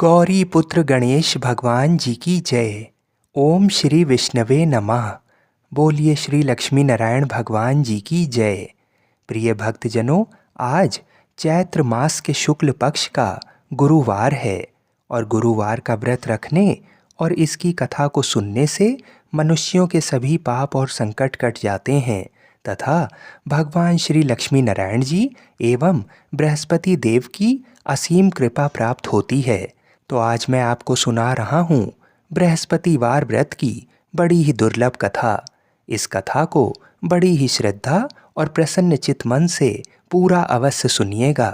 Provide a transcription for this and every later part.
गौरी पुत्र गणेश भगवान जी की जय। ओम श्री विष्णवे नमः। बोलिए श्री लक्ष्मी नारायण भगवान जी की जय। प्रिय भक्तजनों, आज चैत्र मास के शुक्ल पक्ष का गुरुवार है और गुरुवार का व्रत रखने और इसकी कथा को सुनने से मनुष्यों के सभी पाप और संकट कट जाते हैं तथा भगवान श्री लक्ष्मी नारायण जी एवं बृहस्पति देव की असीम कृपा प्राप्त होती है। तो आज मैं आपको सुना रहा हूँ बृहस्पतिवार व्रत की बड़ी ही दुर्लभ कथा। इस कथा को बड़ी ही श्रद्धा और प्रसन्न चित्त मन से पूरा अवश्य सुनिएगा।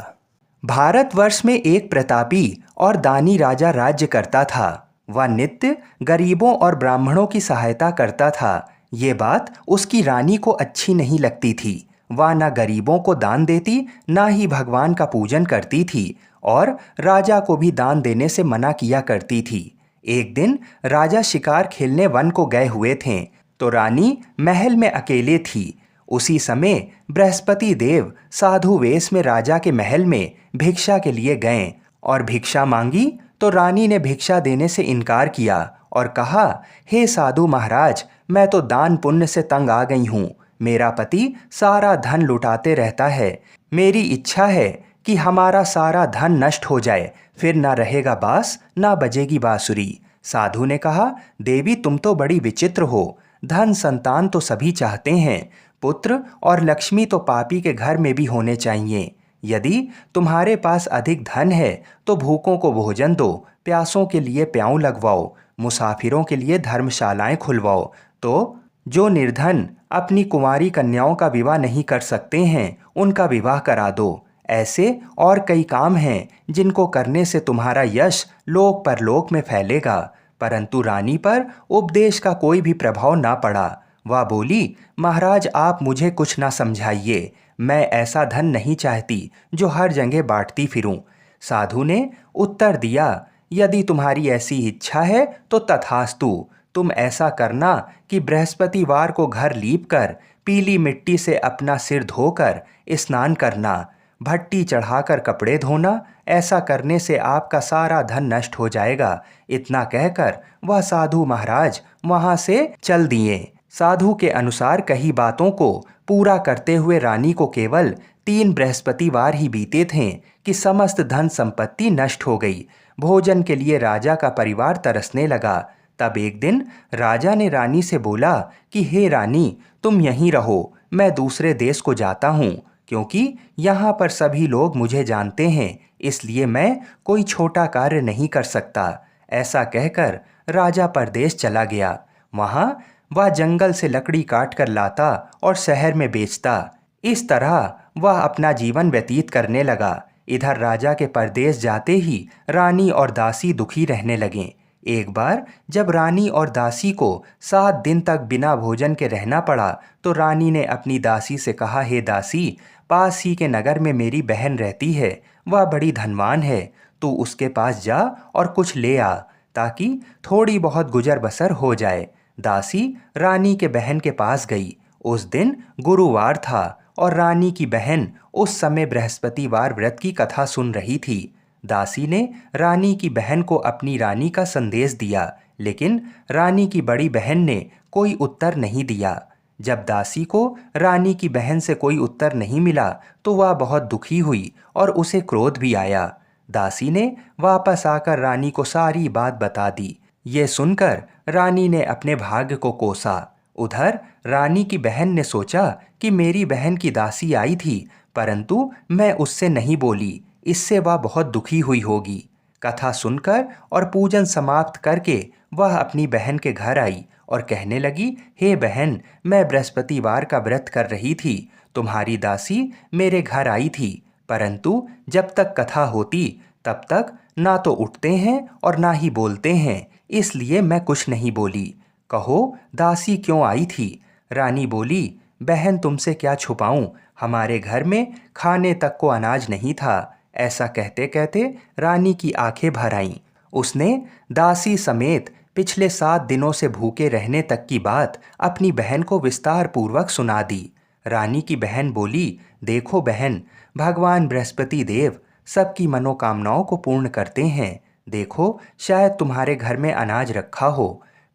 भारतवर्ष में एक प्रतापी और दानी राजा राज्य करता था। वह नित्य गरीबों और ब्राह्मणों की सहायता करता था। ये बात उसकी रानी को अच्छी नहीं लगती थी। वह न गरीबों को दान देती, न ही भगवान का पूजन करती थी और राजा को भी दान देने से मना किया करती थी। एक दिन राजा शिकार खेलने वन को गए हुए थे तो रानी महल में अकेले थी। उसी समय बृहस्पति देव साधु वेश में राजा के महल में भिक्षा के लिए गए और भिक्षा मांगी तो रानी ने भिक्षा देने से इनकार किया और कहा, हे साधु महाराज, मैं तो दान पुण्य से तंग आ गई हूँ। मेरा पति सारा धन लुटाते रहता है। मेरी इच्छा है कि हमारा सारा धन नष्ट हो जाए, फिर ना रहेगा बांस ना बजेगी बांसुरी। साधु ने कहा, देवी तुम तो बड़ी विचित्र हो। धन संतान तो सभी चाहते हैं, पुत्र और लक्ष्मी तो पापी के घर में भी होने चाहिए। यदि तुम्हारे पास अधिक धन है तो भूखों को भोजन दो, प्यासों के लिए प्याऊ लगवाओ, मुसाफिरों के लिए धर्मशालाएं खुलवाओ। तो जो निर्धन अपनी कुंवारी कन्याओं का विवाह नहीं कर सकते हैं उनका विवाह करा दो। ऐसे और कई काम हैं जिनको करने से तुम्हारा यश लोक परलोक में फैलेगा। परंतु रानी पर उपदेश का कोई भी प्रभाव ना पड़ा। वह बोली, महाराज आप मुझे कुछ ना समझाइए। मैं ऐसा धन नहीं चाहती जो हर जगह बांटती फिरूं। साधु ने उत्तर दिया, यदि तुम्हारी ऐसी इच्छा है तो तथास्तु। तुम ऐसा करना कि बृहस्पतिवार को घर लीपकर पीली मिट्टी से अपना सिर धोकर स्नान करना, भट्टी चढ़ाकर कपड़े धोना। ऐसा करने से आपका सारा धन नष्ट हो जाएगा। इतना कहकर वह साधु महाराज वहां से चल दिए। साधु के अनुसार कही बातों को पूरा करते हुए रानी को केवल 3 बृहस्पतिवार ही बीते थे कि समस्त धन संपत्ति नष्ट हो गई। भोजन के लिए राजा का परिवार तरसने लगा। तब एक दिन राजा ने रानी से बोला कि हे रानी, तुम यहीं रहो, मैं दूसरे देश को जाता हूँ, क्योंकि यहाँ पर सभी लोग मुझे जानते हैं, इसलिए मैं कोई छोटा कार्य नहीं कर सकता। ऐसा कहकर राजा परदेश चला गया। वहाँ वह जंगल से लकड़ी काट कर लाता और शहर में बेचता। इस तरह वह अपना जीवन व्यतीत करने लगा। इधर राजा के परदेश जाते ही रानी और दासी दुखी रहने लगें। एक बार जब रानी और दासी को 7 दिन तक बिना भोजन के रहना पड़ा तो रानी ने अपनी दासी से कहा, हे दासी, पास ही के नगर में मेरी बहन रहती है, वह बड़ी धनवान है। तू उसके पास जा और कुछ ले आ ताकि थोड़ी बहुत गुजर बसर हो जाए। दासी रानी के बहन के पास गई। उस दिन गुरुवार था और रानी की बहन उस समय बृहस्पतिवार व्रत की कथा सुन रही थी। दासी ने रानी की बहन को अपनी रानी का संदेश दिया, लेकिन रानी की बड़ी बहन ने कोई उत्तर नहीं दिया। जब दासी को रानी की बहन से कोई उत्तर नहीं मिला तो वह बहुत दुखी हुई और उसे क्रोध भी आया। दासी ने वापस आकर रानी को सारी बात बता दी। ये सुनकर रानी ने अपने भाग्य को कोसा। उधर रानी की बहन ने सोचा कि मेरी बहन की दासी आई थी, परंतु मैं उससे नहीं बोली, इससे वह बहुत दुखी हुई होगी। कथा सुनकर और पूजन समाप्त करके वह अपनी बहन के घर आई और कहने लगी, हे बहन, मैं बृहस्पतिवार का व्रत कर रही थी। तुम्हारी दासी मेरे घर आई थी, परंतु जब तक कथा होती तब तक ना तो उठते हैं और ना ही बोलते हैं, इसलिए मैं कुछ नहीं बोली। कहो दासी क्यों आई थी? रानी बोली, बहन तुमसे क्या छुपाऊं, हमारे घर में खाने तक को अनाज नहीं था। ऐसा कहते कहते रानी की आंखें भर आईं। उसने दासी समेत पिछले 7 दिनों से भूखे रहने तक की बात अपनी बहन को विस्तार पूर्वक सुना दी। रानी की बहन बोली, देखो बहन, भगवान बृहस्पति देव सबकी मनोकामनाओं को पूर्ण करते हैं। देखो, शायद तुम्हारे घर में अनाज रखा हो।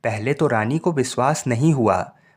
पहले तो रानी को विश्वास नहीं हुआ,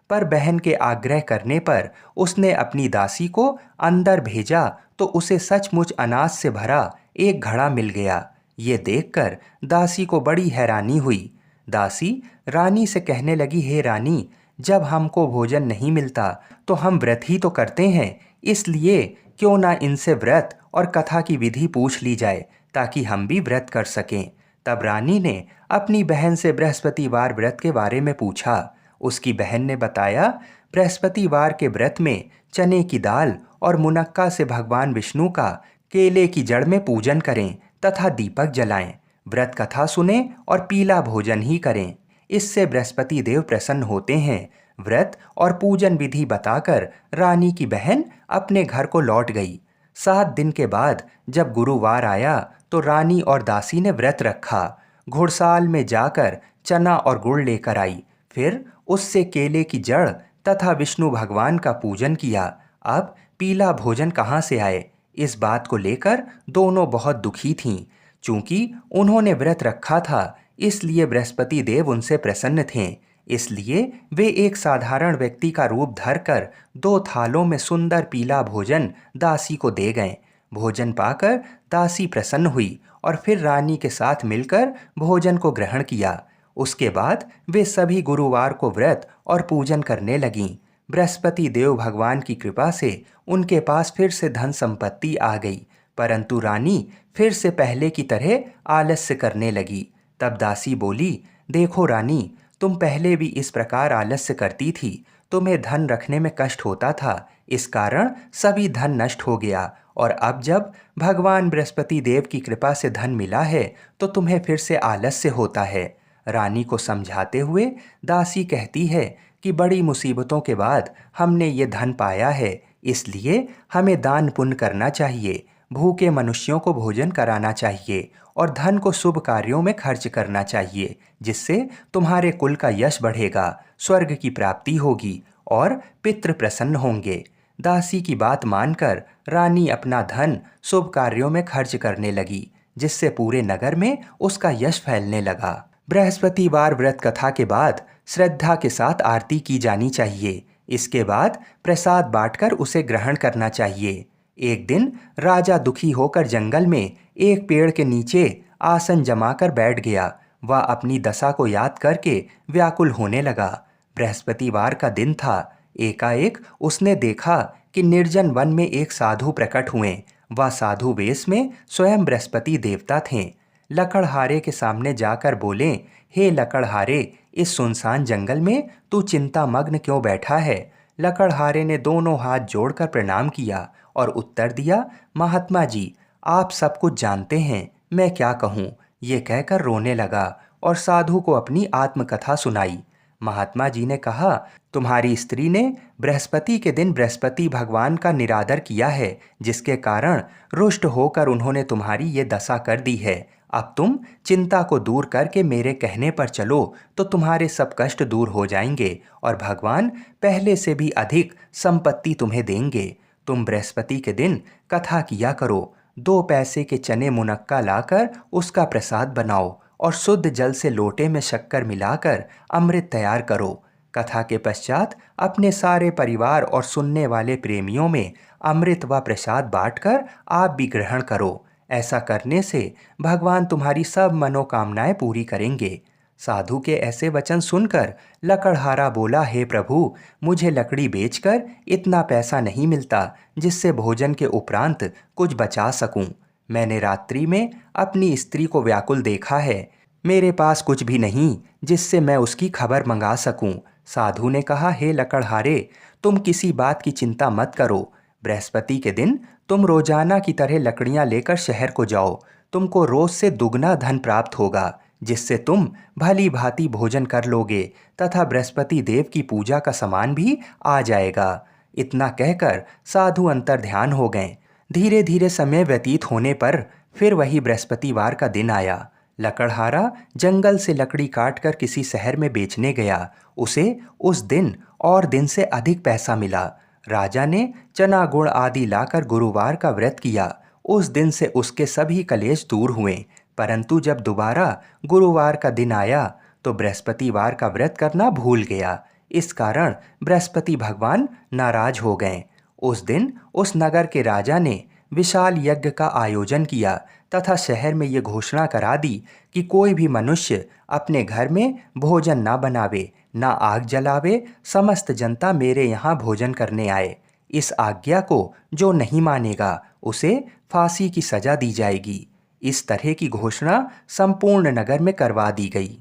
पर बहन के आग्रह करने पर उसने अपनी दासी को अंदर भेजा तो उसे सचमुच अनाज से भरा एक घड़ा मिल गया। ये देखकर दासी को बड़ी हैरानी हुई। दासी रानी से कहने लगी, हे रानी, जब हमको भोजन नहीं मिलता तो हम व्रत ही तो करते हैं, इसलिए क्यों ना इनसे व्रत और कथा की विधि पूछ ली जाए ताकि हम भी व्रत कर सकें। तब रानी ने अपनी बहन से बृहस्पतिवार व्रत के बारे में पूछा। उसकी बहन ने बताया, बृहस्पतिवार के व्रत में चने की दाल और मुनक्का से भगवान विष्णु का केले की जड़ में पूजन करें तथा दीपक जलाएं, व्रत कथा सुने और पीला भोजन ही करें। इससे बृहस्पति देव प्रसन्न होते हैं। व्रत और पूजन विधि बताकर रानी की बहन अपने घर को लौट गई। 7 दिन के बाद जब गुरुवार आया तो रानी और दासी ने व्रत रखा। घुड़साल में जाकर चना और गुड़ लेकर आई, फिर उससे केले की जड़ तथा विष्णु भगवान का पूजन किया। अब पीला भोजन कहाँ से आए, इस बात को लेकर दोनों बहुत दुखी थीं। चूंकि उन्होंने व्रत रखा था, इसलिए बृहस्पति देव उनसे प्रसन्न थे। इसलिए वे एक साधारण व्यक्ति का रूप धरकर 2 थालों में सुंदर पीला भोजन दासी को दे गए। भोजन पाकर दासी प्रसन्न हुई और फिर रानी के साथ मिलकर भोजन को ग्रहण किया। उसके बाद वे सभी गुरुवार को व्रत और पूजन करने लगीं। बृहस्पति देव भगवान की कृपा से उनके पास फिर से धन संपत्ति आ गई, परंतु रानी फिर से पहले की तरह आलस्य करने लगी। तब दासी बोली, देखो रानी, तुम पहले भी इस प्रकार आलस्य करती थी, तुम्हें धन रखने में कष्ट होता था, इस कारण सभी धन नष्ट हो गया, और अब जब भगवान बृहस्पति देव की कृपा से धन मिला है तो तुम्हें फिर से आलस्य होता है। रानी को समझाते हुए दासी कहती है कि बड़ी मुसीबतों के बाद हमने ये धन पाया है, इसलिए हमें दान पुण्य करना चाहिए, भूखे मनुष्यों को भोजन कराना चाहिए और धन को शुभ कार्यों में खर्च करना चाहिए, जिससे तुम्हारे कुल का यश बढ़ेगा, स्वर्ग की प्राप्ति होगी और पितृ प्रसन्न होंगे। दासी की बात मानकर रानी अपना धन शुभ कार्यों में खर्च करने लगी, जिससे पूरे नगर में उसका यश फैलने लगा। बृहस्पतिवार व्रत कथा के बाद श्रद्धा के साथ आरती की जानी चाहिए। इसके बाद प्रसाद बांटकर उसे ग्रहण करना चाहिए। एक दिन राजा दुखी होकर जंगल में एक पेड़ के नीचे आसन जमाकर बैठ गया। वह अपनी दशा को याद करके व्याकुल होने लगा। बृहस्पतिवार का दिन था। एकाएक उसने देखा कि निर्जन वन में एक साधु प्रकट हुए। वह साधु वेश में स्वयं बृहस्पति देवता थे। लकड़हारे के सामने जाकर बोले, हे लकड़हारे, इस सुनसान जंगल में तू चिंता मग्न क्यों बैठा है? लकड़हारे ने दोनों हाथ जोड़कर प्रणाम किया और उत्तर दिया, महात्मा जी, आप सब कुछ जानते हैं, मैं क्या कहूँ। ये कहकर रोने लगा और साधु को अपनी आत्मकथा सुनाई। महात्मा जी ने कहा, तुम्हारी स्त्री ने बृहस्पति के दिन बृहस्पति भगवान का निरादर किया है, जिसके कारण रुष्ट होकर उन्होंने तुम्हारी ये दशा कर दी है। अब तुम चिंता को दूर करके मेरे कहने पर चलो तो तुम्हारे सब कष्ट दूर हो जाएंगे और भगवान पहले से भी अधिक संपत्ति तुम्हें देंगे। तुम बृहस्पति के दिन कथा किया करो। 2 पैसे के चने मुनक्का लाकर उसका प्रसाद बनाओ और शुद्ध जल से लोटे में शक्कर मिलाकर अमृत तैयार करो। कथा के पश्चात अपने सारे परिवार और सुनने वाले प्रेमियों में अमृत व प्रसाद बांटकर आप भी ग्रहण करो। ऐसा करने से भगवान तुम्हारी सब मनोकामनाएं पूरी करेंगे। साधु के ऐसे वचन सुनकर लकड़हारा बोला, हे प्रभु, मुझे लकड़ी बेचकर इतना पैसा नहीं मिलता जिससे भोजन के उपरांत कुछ बचा सकूं। मैंने रात्रि में अपनी स्त्री को व्याकुल देखा है। मेरे पास कुछ भी नहीं जिससे मैं उसकी खबर मंगा सकूं। साधु ने कहा, हे लकड़हारे, तुम किसी बात की चिंता मत करो। बृहस्पति के दिन तुम रोजाना की तरह लकड़ियां लेकर शहर को जाओ। तुमको रोज से दुगना धन प्राप्त होगा, जिससे तुम भली भांति भोजन कर लोगे तथा बृहस्पति देव की पूजा का सामान भी आ जाएगा। इतना कहकर साधु अंतर ध्यान हो गए। धीरे धीरे समय व्यतीत होने पर फिर वही बृहस्पतिवार का दिन आया। लकड़हारा जंगल से लकड़ी काटकर किसी शहर में बेचने गया। उसे उस दिन और दिन से अधिक पैसा मिला। राजा ने चना गुड़ आदि लाकर गुरुवार का व्रत किया। उस दिन से उसके सभी कलेश दूर हुए। परंतु जब दोबारा गुरुवार का दिन आया तो बृहस्पतिवार का व्रत करना भूल गया। इस कारण बृहस्पति भगवान नाराज हो गए। उस दिन उस नगर के राजा ने विशाल यज्ञ का आयोजन किया तथा शहर में ये घोषणा करा दी कि कोई भी मनुष्य अपने घर में भोजन ना बनावे, ना आग जलावे, समस्त जनता मेरे यहाँ भोजन करने आए। इस आज्ञा को जो नहीं मानेगा उसे फांसी की सजा दी जाएगी। इस तरह की घोषणा संपूर्ण नगर में करवा दी गई।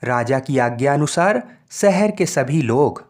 राजा की आज्ञा अनुसार शहर के सभी लोग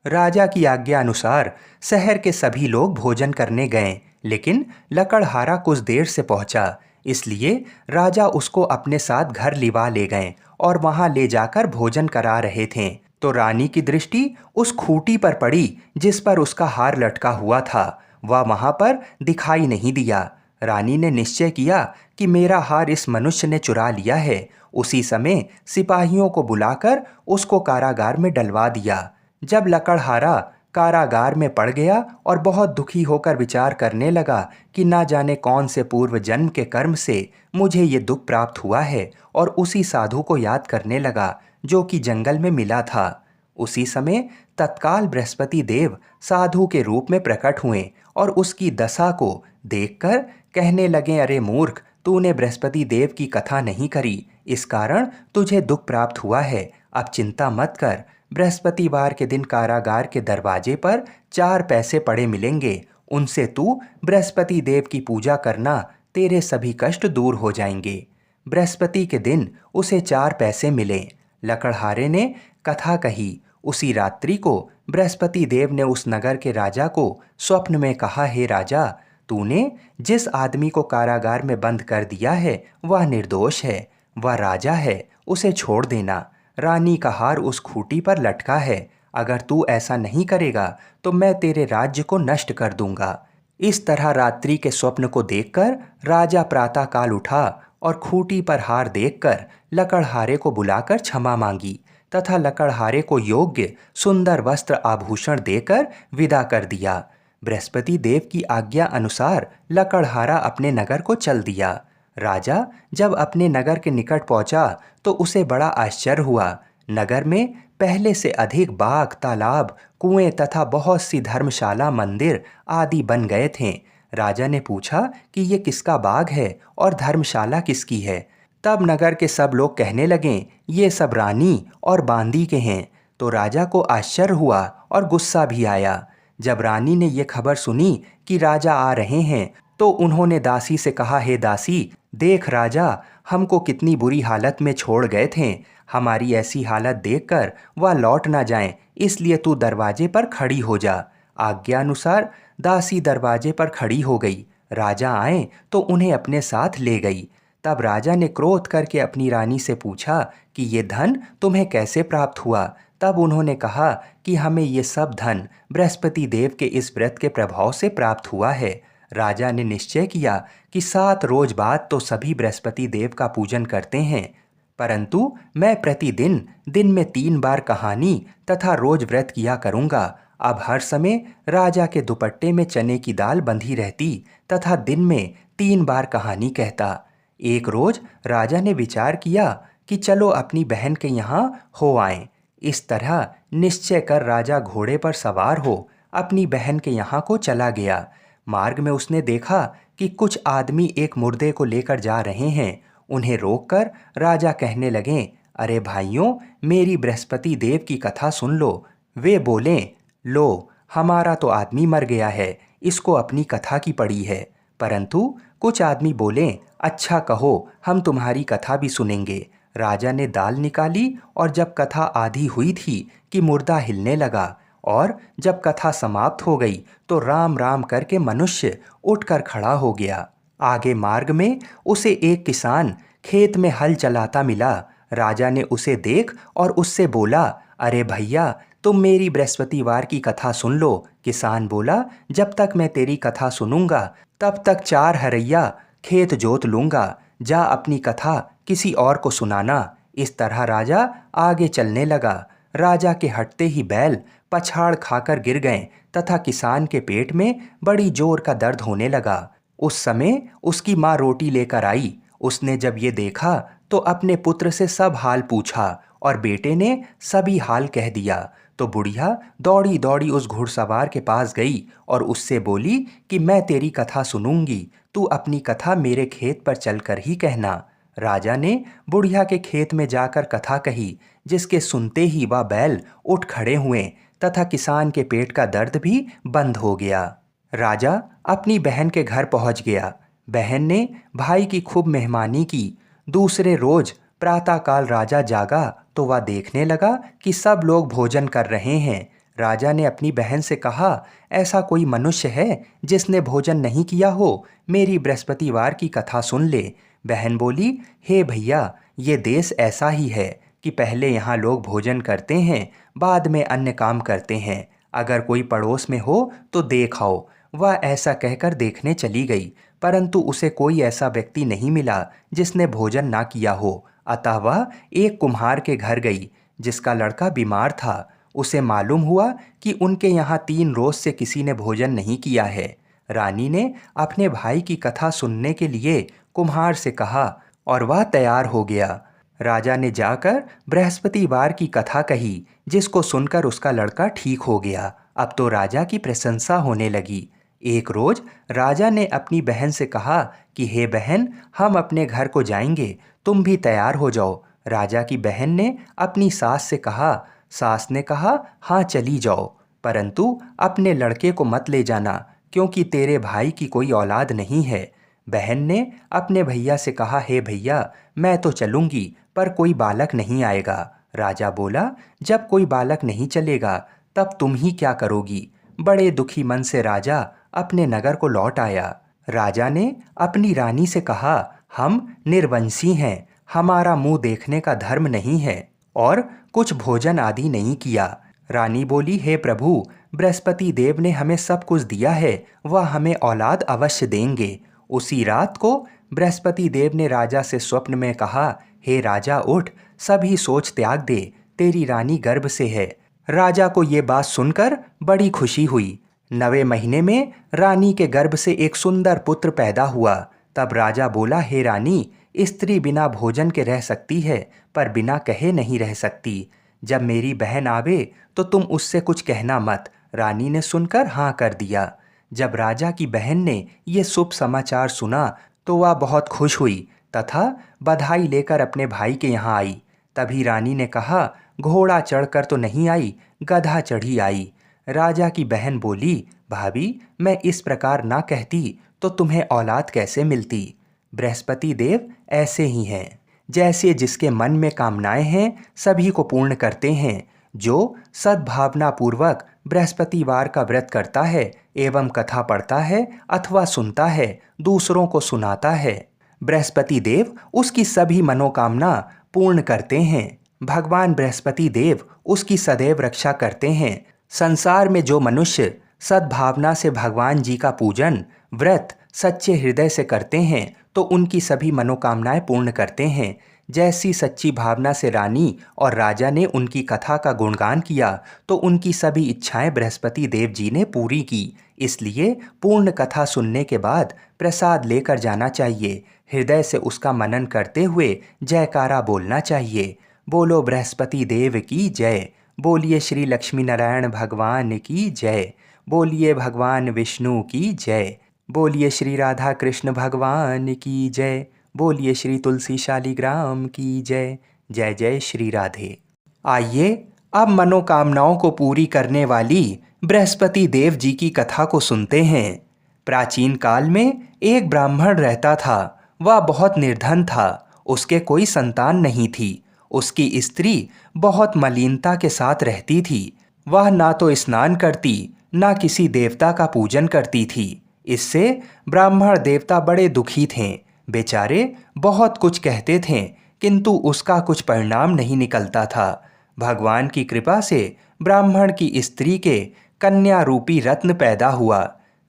राजा की आज्ञा अनुसार शहर के सभी लोग भोजन करने गए, लेकिन लकड़हारा कुछ देर से पहुंचा, इसलिए राजा उसको अपने साथ घर लिवा ले गए और वहां ले जाकर भोजन करा रहे थे तो रानी की दृष्टि उस खूंटी पर पड़ी जिस पर उसका हार लटका हुआ था। वह वहां पर दिखाई नहीं दिया। रानी ने निश्चय किया कि मेरा हार इस मनुष्य ने चुरा लिया है। उसी समय सिपाहियों को बुलाकर उसको कारागार में डलवा दिया। जब लकड़हारा कारागार में पड़ गया और बहुत दुखी होकर विचार करने लगा कि ना जाने कौन से पूर्व जन्म के कर्म से मुझे ये दुख प्राप्त हुआ है, और उसी साधु को याद करने लगा जो कि जंगल में मिला था। उसी समय तत्काल बृहस्पति देव साधु के रूप में प्रकट हुए और उसकी दशा को देखकर कहने लगे, अरे मूर्ख, तूने बृहस्पति देव की कथा नहीं करी, इस कारण तुझे दुख प्राप्त हुआ है। अब चिंता मत कर, बृहस्पतिवार के दिन कारागार के दरवाजे पर 4 पैसे पड़े मिलेंगे, उनसे तू बृहस्पति देव की पूजा करना, तेरे सभी कष्ट दूर हो जाएंगे। बृहस्पति के दिन उसे 4 पैसे मिले। लकड़हारे ने कथा कही। उसी रात्रि को बृहस्पति देव ने उस नगर के राजा को स्वप्न में कहा, हे राजा, तूने जिस आदमी को कारागार में बंद कर दिया है वह निर्दोष है, वह राजा है, उसे छोड़ देना। रानी का हार उस खूंटी पर लटका है। अगर तू ऐसा नहीं करेगा तो मैं तेरे राज्य को नष्ट कर दूंगा। इस तरह रात्रि के स्वप्न को देखकर राजा प्रातःकाल उठा और खूंटी पर हार देखकर लकड़हारे को बुलाकर क्षमा मांगी तथा लकड़हारे को योग्य सुंदर वस्त्र आभूषण देकर विदा कर दिया। बृहस्पति देव की आज्ञा अनुसार लकड़हारा अपने नगर को चल दिया। राजा जब अपने नगर के निकट पहुंचा तो उसे बड़ा आश्चर्य हुआ। नगर में पहले से अधिक बाग, तालाब, कुएं तथा बहुत सी धर्मशाला, मंदिर आदि बन गए थे। राजा ने पूछा कि ये किसका बाग है और धर्मशाला किसकी है। तब नगर के सब लोग कहने लगे, ये सब रानी और बांदी के हैं। तो राजा को आश्चर्य हुआ और गुस्सा भी आया। जब रानी ने ये खबर सुनी कि राजा आ रहे हैं तो उन्होंने दासी से कहा, हे दासी, देख राजा हमको कितनी बुरी हालत में छोड़ गए थे। हमारी ऐसी हालत देखकर वह लौट ना जाएं, इसलिए तू दरवाजे पर खड़ी हो जा। आज्ञा अनुसार दासी दरवाजे पर खड़ी हो गई। राजा आए तो उन्हें अपने साथ ले गई। तब राजा ने क्रोध करके अपनी रानी से पूछा कि ये धन तुम्हें कैसे प्राप्त हुआ। तब उन्होंने कहा कि हमें ये सब धन बृहस्पति देव के इस व्रत के प्रभाव से प्राप्त हुआ है। राजा ने निश्चय किया कि 7 रोज बाद तो सभी बृहस्पति देव का पूजन करते हैं, परंतु मैं प्रतिदिन दिन में 3 बार कहानी तथा रोज व्रत किया करूँगा। अब हर समय राजा के दुपट्टे में चने की दाल बंधी रहती तथा दिन में 3 बार कहानी कहता। एक रोज राजा ने विचार किया कि चलो अपनी बहन के यहाँ हो आएं। इस तरह निश्चय कर राजा घोड़े पर सवार हो अपनी बहन के यहाँ को चला गया। मार्ग में उसने देखा कि कुछ आदमी एक मुर्दे को लेकर जा रहे हैं। उन्हें रोककर राजा कहने लगे, अरे भाइयों, मेरी बृहस्पति देव की कथा सुन लो। वे बोले, लो, हमारा तो आदमी मर गया है, इसको अपनी कथा की पड़ी है। परंतु कुछ आदमी बोले, अच्छा कहो, हम तुम्हारी कथा भी सुनेंगे। राजा ने दाल निकाली और जब कथा आधी हुई थी कि मुर्दा हिलने लगा, और जब कथा समाप्त हो गई तो राम राम करके मनुष्य उठकर खड़ा हो गया। आगे मार्ग में उसे एक किसान खेत में हल चलाता मिला। राजा ने उसे देख और उससे बोला, अरे भैया, तुम मेरी बृहस्पतिवार की कथा सुन लो। किसान बोला, जब तक मैं तेरी कथा सुनूंगा तब तक 4 हरैया खेत जोत लूंगा। जा अपनी कथा किसी और को सुनाना। इस तरह राजा आगे चलने लगा। राजा के हटते ही बैल पछाड़ खाकर गिर गए तथा किसान के पेट में बड़ी जोर का दर्द होने लगा। उस समय उसकी माँ रोटी लेकर आई उसने जब ये देखा तो अपने पुत्र से सब हाल पूछा और बेटे ने सभी हाल कह दिया। तो बुढ़िया दौड़ी दौड़ी उस घुड़सवार के पास गई और उससे बोली कि मैं तेरी कथा सुनूंगी, तू अपनी कथा मेरे खेत पर चलकर ही कहना। राजा ने बुढ़िया के खेत में जाकर कथा कही, जिसके सुनते ही वह बैल उठ खड़े हुए तथा किसान के पेट का दर्द भी बंद हो गया। राजा अपनी बहन के घर पहुंच गया। बहन ने भाई की खूब मेहमानी की। दूसरे रोज प्रातःकाल राजा जागा तो वह देखने लगा कि सब लोग भोजन कर रहे हैं। राजा ने अपनी बहन से कहा, ऐसा कोई मनुष्य है जिसने भोजन नहीं किया हो? मेरी बृहस्पतिवार की कथा सुन ले। बहन बोली, हे भैया, ये देश ऐसा ही है कि पहले यहाँ लोग भोजन करते हैं, बाद में अन्य काम करते हैं। अगर कोई पड़ोस में हो तो देख आओ। वह ऐसा कहकर देखने चली गई, परंतु उसे कोई ऐसा व्यक्ति नहीं मिला जिसने भोजन ना किया हो। अतः वह एक कुम्हार के घर गई जिसका लड़का बीमार था। उसे मालूम हुआ कि उनके यहाँ 3 रोज से किसी ने भोजन नहीं किया है। रानी ने अपने भाई की कथा सुनने के लिए कुम्हार से कहा और वह तैयार हो गया। राजा ने जाकर बृहस्पतिवार की कथा कही, जिसको सुनकर उसका लड़का ठीक हो गया। अब तो राजा की प्रशंसा होने लगी। एक रोज राजा ने अपनी बहन से कहा कि हे बहन, हम अपने घर को जाएंगे, तुम भी तैयार हो जाओ। राजा की बहन ने अपनी सास से कहा। सास ने कहा, हाँ चली जाओ, परंतु अपने लड़के को मत ले जाना, क्योंकि तेरे भाई की कोई औलाद नहीं है। बहन ने अपने भैया से कहा, हे भैया, मैं तो चलूंगी, पर कोई बालक नहीं आएगा। राजा बोला, जब कोई बालक नहीं चलेगा तब तुम ही क्या करोगी? बड़े दुखी मन से राजा अपने नगर को लौट आया। राजा ने अपनी रानी से कहा, हम निर्वंशी हैं, हमारा मुंह देखने का धर्म नहीं है और कुछ भोजन आदि नहीं किया। रानी बोली, हे प्रभु, बृहस्पति देव ने हमें सब कुछ दिया है, वह हमें औलाद अवश्य देंगे। उसी रात को बृहस्पति देव ने राजा से स्वप्न में कहा, हे राजा उठ, सभी सोच त्याग दे, तेरी रानी गर्भ से है। राजा को ये बात सुनकर बड़ी खुशी हुई। 9वें महीने में रानी के गर्भ से एक सुंदर पुत्र पैदा हुआ। तब राजा बोला, हे रानी, स्त्री बिना भोजन के रह सकती है, पर बिना कहे नहीं रह सकती। जब मेरी बहन आवे तो तुम उससे कुछ कहना मत। रानी ने सुनकर हाँ कर दिया। जब राजा की बहन ने ये शुभ समाचार सुना तो वह बहुत खुश हुई तथा बधाई लेकर अपने भाई के यहाँ आई। तभी रानी ने कहा, घोड़ा चढ़कर तो नहीं आई, गधा चढ़ी आई। राजा की बहन बोली, भाभी, मैं इस प्रकार ना कहती तो तुम्हें औलाद कैसे मिलती? बृहस्पति देव ऐसे ही हैं, जैसे जिसके मन में कामनाएं हैं सभी को पूर्ण करते हैं। जो सद्भावना पूर्वक बृहस्पतिवार का व्रत करता है एवं कथा पढ़ता है अथवा सुनता है, दूसरों को सुनाता है, बृहस्पति देव उसकी सभी मनोकामना पूर्ण करते हैं। भगवान बृहस्पति देव उसकी सदैव रक्षा करते हैं। संसार में जो मनुष्य सद्भावना से भगवान जी का पूजन व्रत सच्चे हृदय से करते हैं तो उनकी सभी मनोकामनाएं पूर्ण करते हैं। जैसी सच्ची भावना से रानी और राजा ने उनकी कथा का गुणगान किया तो उनकी सभी इच्छाएं बृहस्पति देव जी ने पूरी की। इसलिए पूर्ण कथा सुनने के बाद प्रसाद लेकर जाना चाहिए। हृदय से उसका मनन करते हुए जयकारा बोलना चाहिए। बोलो बृहस्पति देव की जय। बोलिए श्री लक्ष्मी नारायण भगवान की जय। बोलिए भगवान विष्णु की जय। बोलिए श्री राधा कृष्ण भगवान की जय। बोलिए श्री तुलसी शालिग्राम की जय। जय जय श्री राधे। आइए अब मनोकामनाओं को पूरी करने वाली बृहस्पति देव जी की कथा को सुनते हैं। प्राचीन काल में एक ब्राह्मण रहता था। वह बहुत निर्धन था। उसके कोई संतान नहीं थी। उसकी स्त्री बहुत मलिनता के साथ रहती थी। वह ना तो स्नान करती, ना किसी देवता का पूजन करती थी। इससे ब्राह्मण देवता बड़े दुखी थे। बेचारे बहुत कुछ कहते थे, किंतु उसका कुछ परिणाम नहीं निकलता था। भगवान की कृपा से ब्राह्मण की स्त्री के कन्या रूपी रत्न पैदा हुआ।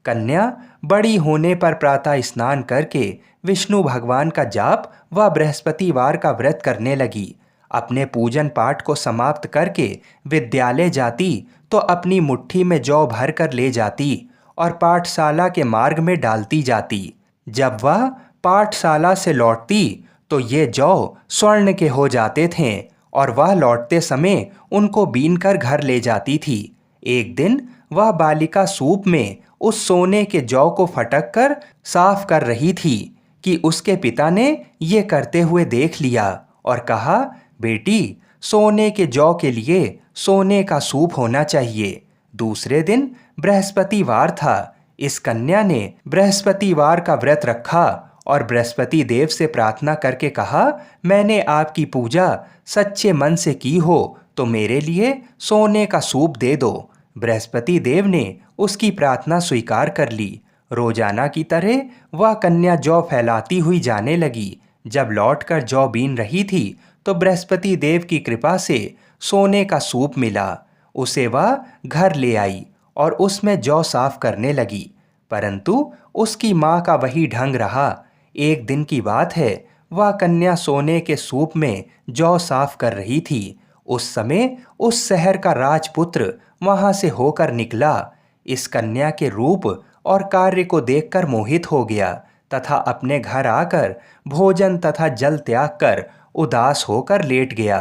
कन्या बड़ी होने पर प्रातः स्नान करके विष्णु भगवान का जाप व बृहस्पतिवार का व्रत करने लगी। अपने पूजन पाठ को समाप्त करके विद्यालय जाती तो अपनी मुट्ठी में जौ भर कर ले जाती और पाठशाला के मार्ग में डालती जाती। जब वह पाठशाला से लौटती तो ये जौ स्वर्ण के हो जाते थे और वह लौटते समय उनको बीनकर घर ले जाती थी। एक दिन वह बालिका सूप में उस सोने के जौ को फटक कर साफ कर रही थी कि उसके पिता ने ये करते हुए देख लिया और कहा, बेटी, सोने के जौ के लिए सोने का सूप होना चाहिए। दूसरे दिन बृहस्पतिवार था। इस कन्या ने बृहस्पतिवार का व्रत रखा और बृहस्पति देव से प्रार्थना करके कहा, मैंने आपकी पूजा सच्चे मन से की हो तो मेरे लिए सोने का सूप दे दो। बृहस्पति देव ने उसकी प्रार्थना स्वीकार कर ली। रोजाना की तरह वह कन्या जौ फैलाती हुई जाने लगी। जब लौटकर जौ बीन रही थी तो बृहस्पति देव की कृपा से सोने का सूप मिला। उसे वह घर ले आई और उसमें जौ साफ करने लगी, परंतु उसकी माँ का वही ढंग रहा। एक दिन की बात है, वह कन्या सोने के सूप में जौ साफ कर रही थी। उस समय उस शहर का राजपुत्र वहां से होकर निकला। इस कन्या के रूप और कार्य को देखकर मोहित हो गया तथा अपने घर आकर भोजन तथा जल त्याग कर उदास होकर लेट गया।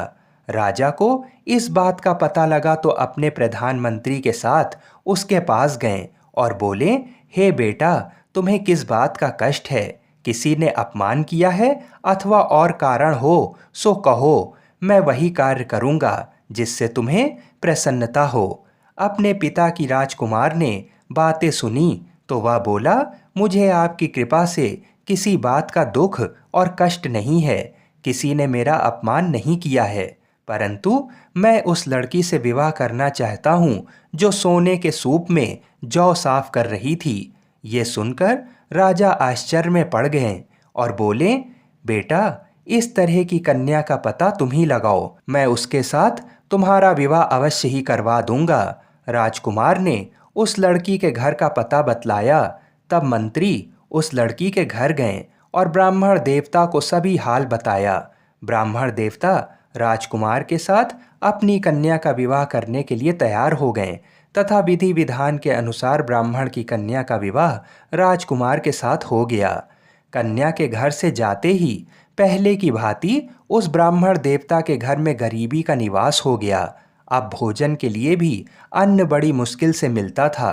राजा को इस बात का पता लगा तो अपने प्रधानमंत्री के साथ उसके पास गए और बोले, हे बेटा, तुम्हें किस बात का कष्ट है? किसी ने अपमान किया है अथवा और कारण हो सो कहो, मैं वही कार्य करूँगा जिससे तुम्हें प्रसन्नता हो। अपने पिता की राजकुमार ने बातें सुनी तो वह बोला, मुझे आपकी कृपा से किसी बात का दुख और कष्ट नहीं है। किसी ने मेरा अपमान नहीं किया है, परंतु मैं उस लड़की से विवाह करना चाहता हूँ जो सोने के सूप में जौ साफ कर रही थी। ये सुनकर राजा आश्चर्य में पड़ गए और बोले, बेटा, इस तरह की कन्या का पता तुम ही लगाओ, मैं उसके साथ तुम्हारा विवाह अवश्य ही करवा दूंगा। राजकुमार ने उस लड़की के घर का पता बतलाया। तब मंत्री उस लड़की के घर गए और ब्राह्मण देवता को सभी हाल बताया। ब्राह्मण देवता राजकुमार के साथ अपनी कन्या का विवाह करने के लिए तैयार हो गए तथा विधि विधान के अनुसार ब्राह्मण की कन्या का विवाह राजकुमार के साथ हो गया। कन्या के घर से जाते ही पहले की भांति उस ब्राह्मण देवता के घर में गरीबी का निवास हो गया। अब भोजन के लिए भी अन्न बड़ी मुश्किल से मिलता था।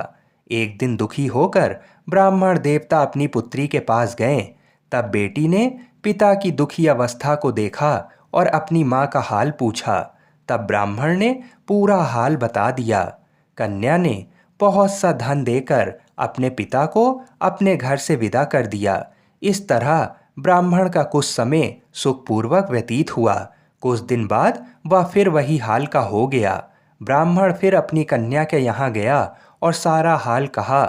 एक दिन दुखी होकर ब्राह्मण देवता अपनी पुत्री के पास गए। तब बेटी ने पिता की दुखी अवस्था को देखा और अपनी माँ का हाल पूछा। तब ब्राह्मण ने पूरा हाल बता दिया। कन्या ने बहुत सा धन देकर अपने पिता को अपने घर से विदा कर दिया। इस तरह ब्राह्मण का कुछ समय सुखपूर्वक व्यतीत हुआ। कुछ दिन बाद वह फिर वही हाल का हो गया। ब्राह्मण फिर अपनी कन्या के यहाँ गया और सारा हाल कहा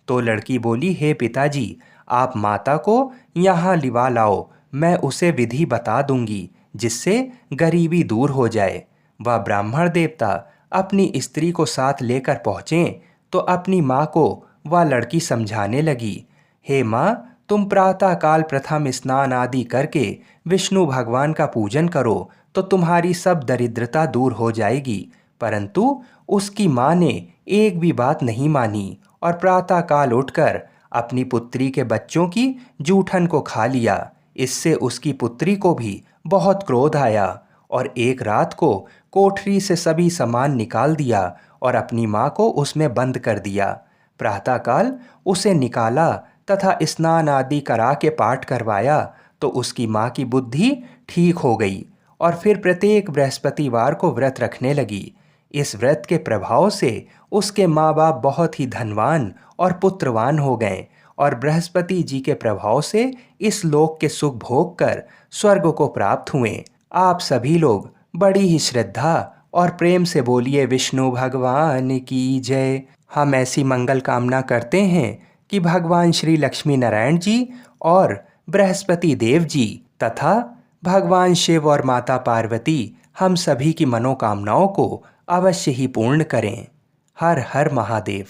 तो लड़की बोली, हे पिताजी, आप माता को यहाँ लिवा लाओ, मैं उसे विधि बता दूंगी जिससे गरीबी दूर हो जाए। वह ब्राह्मण देवता अपनी स्त्री को साथ लेकर पहुँचे तो अपनी माँ को वह लड़की समझाने लगी, हे माँ, तुम प्रातःकाल प्रथम स्नान आदि करके विष्णु भगवान का पूजन करो तो तुम्हारी सब दरिद्रता दूर हो जाएगी। परंतु उसकी माँ ने एक भी बात नहीं मानी और प्रातःकाल उठकर अपनी पुत्री के बच्चों की जूठन को खा लिया। इससे उसकी पुत्री को भी बहुत क्रोध आया और एक रात को कोठरी से सभी सामान निकाल दिया और अपनी माँ को उसमें बंद कर दिया। प्रातःकाल उसे निकाला तथा स्नान आदि करा के पाठ करवाया तो उसकी माँ की बुद्धि ठीक हो गई और फिर प्रत्येक बृहस्पतिवार को व्रत रखने लगी। इस व्रत के प्रभाव से उसके माँ बाप बहुत ही धनवान और पुत्रवान हो गए और बृहस्पति जी के प्रभाव से इस लोक के सुख भोग कर स्वर्ग को प्राप्त हुए। आप सभी लोग बड़ी ही श्रद्धा और प्रेम से बोलिए विष्णु भगवान की जय। हम ऐसी मंगल कामना करते हैं कि भगवान श्री लक्ष्मी नारायण जी और बृहस्पति देव जी तथा भगवान शिव और माता पार्वती हम सभी की मनोकामनाओं को अवश्य ही पूर्ण करें। हर हर महादेव।